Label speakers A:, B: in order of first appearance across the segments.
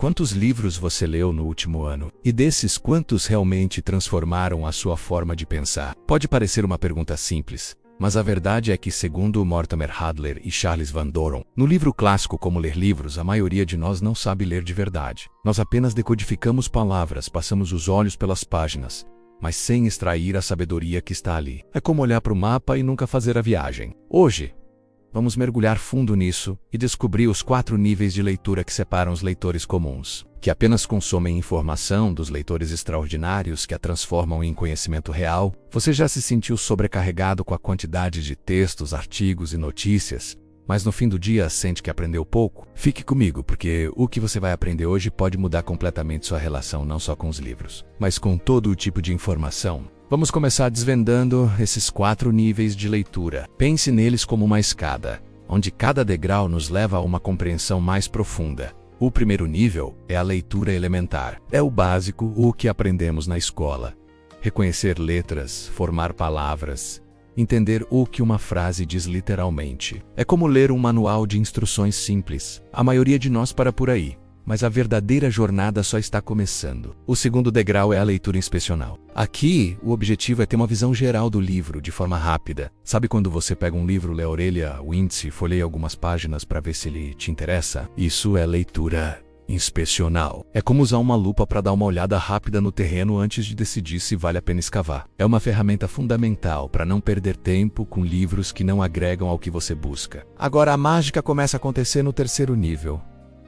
A: Quantos livros você leu no último ano? E desses, quantos realmente transformaram a sua forma de pensar? Pode parecer uma pergunta simples, mas a verdade é que, segundo Mortimer Adler e Charles Van Doren, no livro clássico Como Ler Livros, a maioria de nós não sabe ler de verdade. Nós apenas decodificamos palavras, passamos os olhos pelas páginas, mas sem extrair a sabedoria que está ali. É como olhar para o mapa e nunca fazer a viagem. Hoje, vamos mergulhar fundo nisso e descobrir os 4 níveis de leitura que separam os leitores comuns, que apenas consomem informação, dos leitores extraordinários que a transformam em conhecimento real. Você já se sentiu sobrecarregado com a quantidade de textos, artigos e notícias, mas no fim do dia sente que aprendeu pouco? Fique comigo, porque o que você vai aprender hoje pode mudar completamente sua relação não só com os livros, mas com todo o tipo de informação. Vamos começar desvendando esses 4 níveis de leitura. Pense neles como uma escada, onde cada degrau nos leva a uma compreensão mais profunda. O primeiro nível é a leitura elementar. É o básico, o que aprendemos na escola. Reconhecer letras, formar palavras, entender o que uma frase diz literalmente. É como ler um manual de instruções simples. A maioria de nós para por aí, mas a verdadeira jornada só está começando. O segundo degrau é a leitura inspecional. Aqui, o objetivo é ter uma visão geral do livro de forma rápida. Sabe quando você pega um livro, lê a orelha, o índice, folheia algumas páginas para ver se ele te interessa? Isso é leitura inspecional. É como usar uma lupa para dar uma olhada rápida no terreno antes de decidir se vale a pena escavar. É uma ferramenta fundamental para não perder tempo com livros que não agregam ao que você busca. Agora a mágica começa a acontecer no terceiro nível.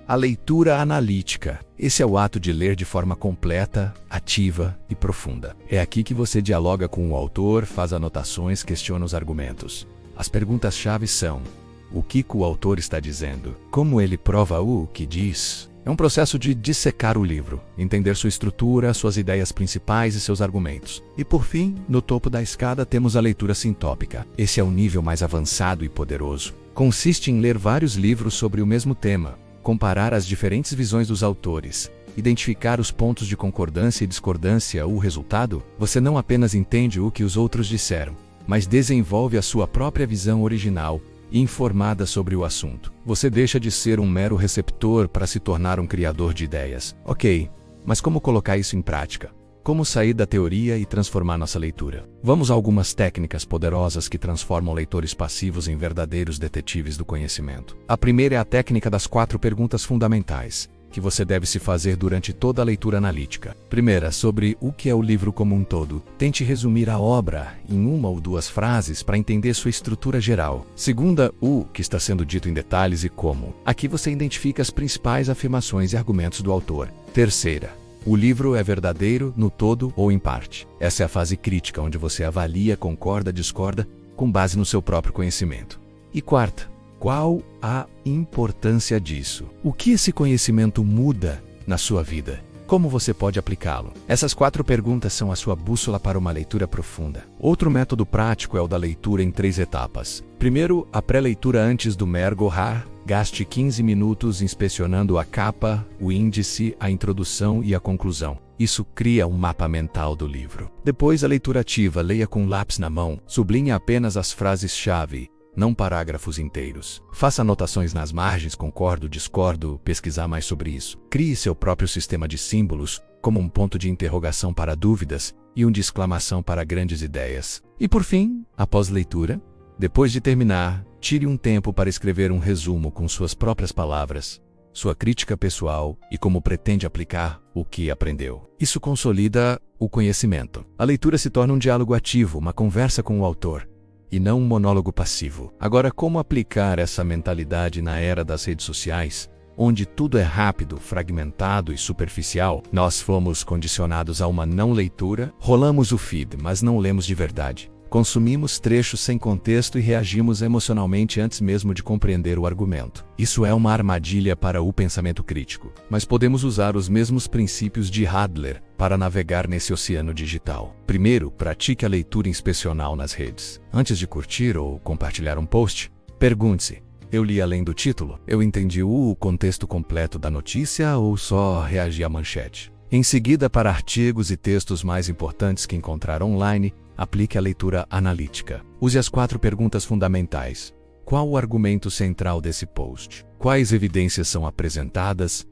A: A leitura analítica. Esse é o ato de ler de forma completa, ativa e profunda. É aqui que você dialoga com o autor, faz anotações, questiona os argumentos. As perguntas-chave são: o que o autor está dizendo? Como ele prova o que diz? É um processo de dissecar o livro, entender sua estrutura, suas ideias principais e seus argumentos. E por fim, no topo da escada temos a leitura sintópica. Esse é o nível mais avançado e poderoso. Consiste em ler vários livros sobre o mesmo tema, comparar as diferentes visões dos autores, identificar os pontos de concordância e discordância. O resultado? Você não apenas entende o que os outros disseram, mas desenvolve a sua própria visão original e informada sobre o assunto. Você deixa de ser um mero receptor para se tornar um criador de ideias. Ok, mas como colocar isso em prática? Como sair da teoria e transformar nossa leitura? Vamos a algumas técnicas poderosas que transformam leitores passivos em verdadeiros detetives do conhecimento. A primeira é a técnica das 4 perguntas fundamentais, que você deve se fazer durante toda a leitura analítica. Primeira, sobre o que é o livro como um todo. Tente resumir a obra em 1 ou 2 frases para entender sua estrutura geral. Segunda, o que está sendo dito em detalhes e como. Aqui você identifica as principais afirmações e argumentos do autor. Terceira, o livro é verdadeiro no todo ou em parte. Essa é a fase crítica, onde você avalia, concorda, discorda, com base no seu próprio conhecimento. E quarta, qual a importância disso? O que esse conhecimento muda na sua vida? Como você pode aplicá-lo? Essas 4 perguntas são a sua bússola para uma leitura profunda. Outro método prático é o da leitura em 3 etapas. Primeiro, a pré-leitura antes do mergulhar. Gaste 15 minutos inspecionando a capa, o índice, a introdução e a conclusão. Isso cria um mapa mental do livro. Depois, a leitura ativa. Leia com lápis na mão. Sublinhe apenas as frases-chave, não parágrafos inteiros. Faça anotações nas margens, concordo, discordo, pesquisar mais sobre isso. Crie seu próprio sistema de símbolos, como um ponto de interrogação para dúvidas e um de exclamação para grandes ideias. E por fim, após leitura, depois de terminar, tire um tempo para escrever um resumo com suas próprias palavras, sua crítica pessoal e como pretende aplicar o que aprendeu. Isso consolida o conhecimento. A leitura se torna um diálogo ativo, uma conversa com o autor, e não um monólogo passivo. Agora, como aplicar essa mentalidade na era das redes sociais, onde tudo é rápido, fragmentado e superficial? Nós fomos condicionados a uma não leitura, rolamos o feed, mas não lemos de verdade. Consumimos trechos sem contexto e reagimos emocionalmente antes mesmo de compreender o argumento. Isso é uma armadilha para o pensamento crítico. Mas podemos usar os mesmos princípios de Adler para navegar nesse oceano digital. Primeiro, pratique a leitura inspecional nas redes. Antes de curtir ou compartilhar um post, pergunte-se: eu li além do título? Eu entendi o contexto completo da notícia ou só reagi à manchete? Em seguida, para artigos e textos mais importantes que encontrar online, aplique a leitura analítica. Use as 4 perguntas fundamentais. Qual o argumento central desse post? Quais evidências são apresentadas?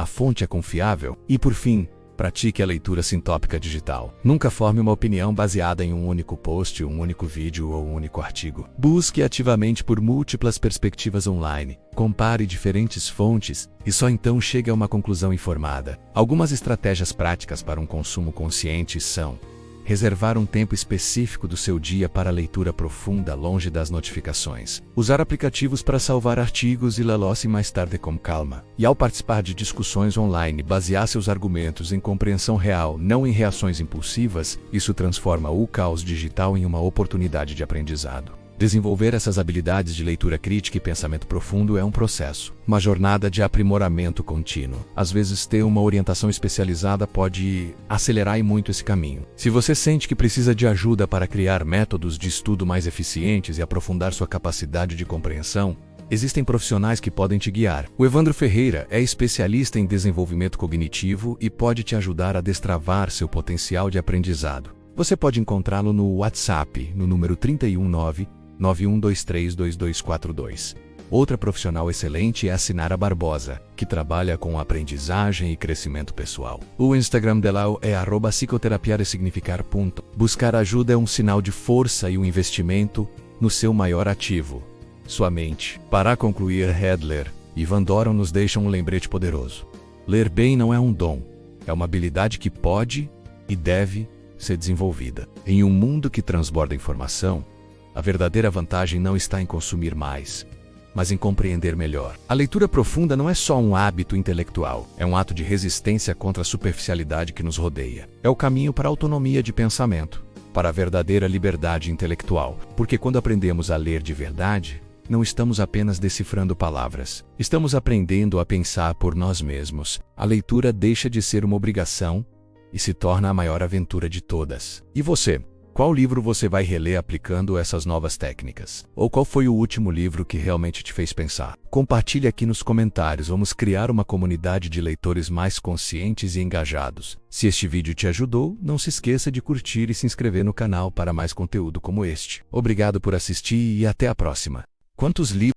A: A fonte é confiável? E por fim, pratique a leitura sintópica digital. Nunca forme uma opinião baseada em um único post, um único vídeo ou um único artigo. Busque ativamente por múltiplas perspectivas online. Compare diferentes fontes e só então chegue a uma conclusão informada. Algumas estratégias práticas para um consumo consciente são: reservar um tempo específico do seu dia para leitura profunda longe das notificações. Usar aplicativos para salvar artigos e lê-los mais tarde com calma. E ao participar de discussões online, basear seus argumentos em compreensão real, não em reações impulsivas. Isso transforma o caos digital em uma oportunidade de aprendizado. Desenvolver essas habilidades de leitura crítica e pensamento profundo é um processo, uma jornada de aprimoramento contínuo. Às vezes, ter uma orientação especializada pode acelerar e muito esse caminho. Se você sente que precisa de ajuda para criar métodos de estudo mais eficientes e aprofundar sua capacidade de compreensão, existem profissionais que podem te guiar. O Evandro Ferreira é especialista em desenvolvimento cognitivo e pode te ajudar a destravar seu potencial de aprendizado. Você pode encontrá-lo no WhatsApp, no número 31991232242. Outra profissional excelente é a Sinara Barbosa, que trabalha com aprendizagem e crescimento pessoal. O Instagram dela é @psicoterapiaresignificar. Buscar ajuda é um sinal de força e um investimento no seu maior ativo, sua mente. Para concluir, Hadler e Van Doren nos deixam um lembrete poderoso. Ler bem não é um dom, é uma habilidade que pode e deve ser desenvolvida. Em um mundo que transborda informação, a verdadeira vantagem não está em consumir mais, mas em compreender melhor. A leitura profunda não é só um hábito intelectual, é um ato de resistência contra a superficialidade que nos rodeia. É o caminho para a autonomia de pensamento, para a verdadeira liberdade intelectual, porque quando aprendemos a ler de verdade, não estamos apenas decifrando palavras, estamos aprendendo a pensar por nós mesmos. A leitura deixa de ser uma obrigação e se torna a maior aventura de todas. E você? Qual livro você vai reler aplicando essas novas técnicas? Ou qual foi o último livro que realmente te fez pensar? Compartilhe aqui nos comentários, vamos criar uma comunidade de leitores mais conscientes e engajados. Se este vídeo te ajudou, não se esqueça de curtir e se inscrever no canal para mais conteúdo como este. Obrigado por assistir e até a próxima. Quantos livros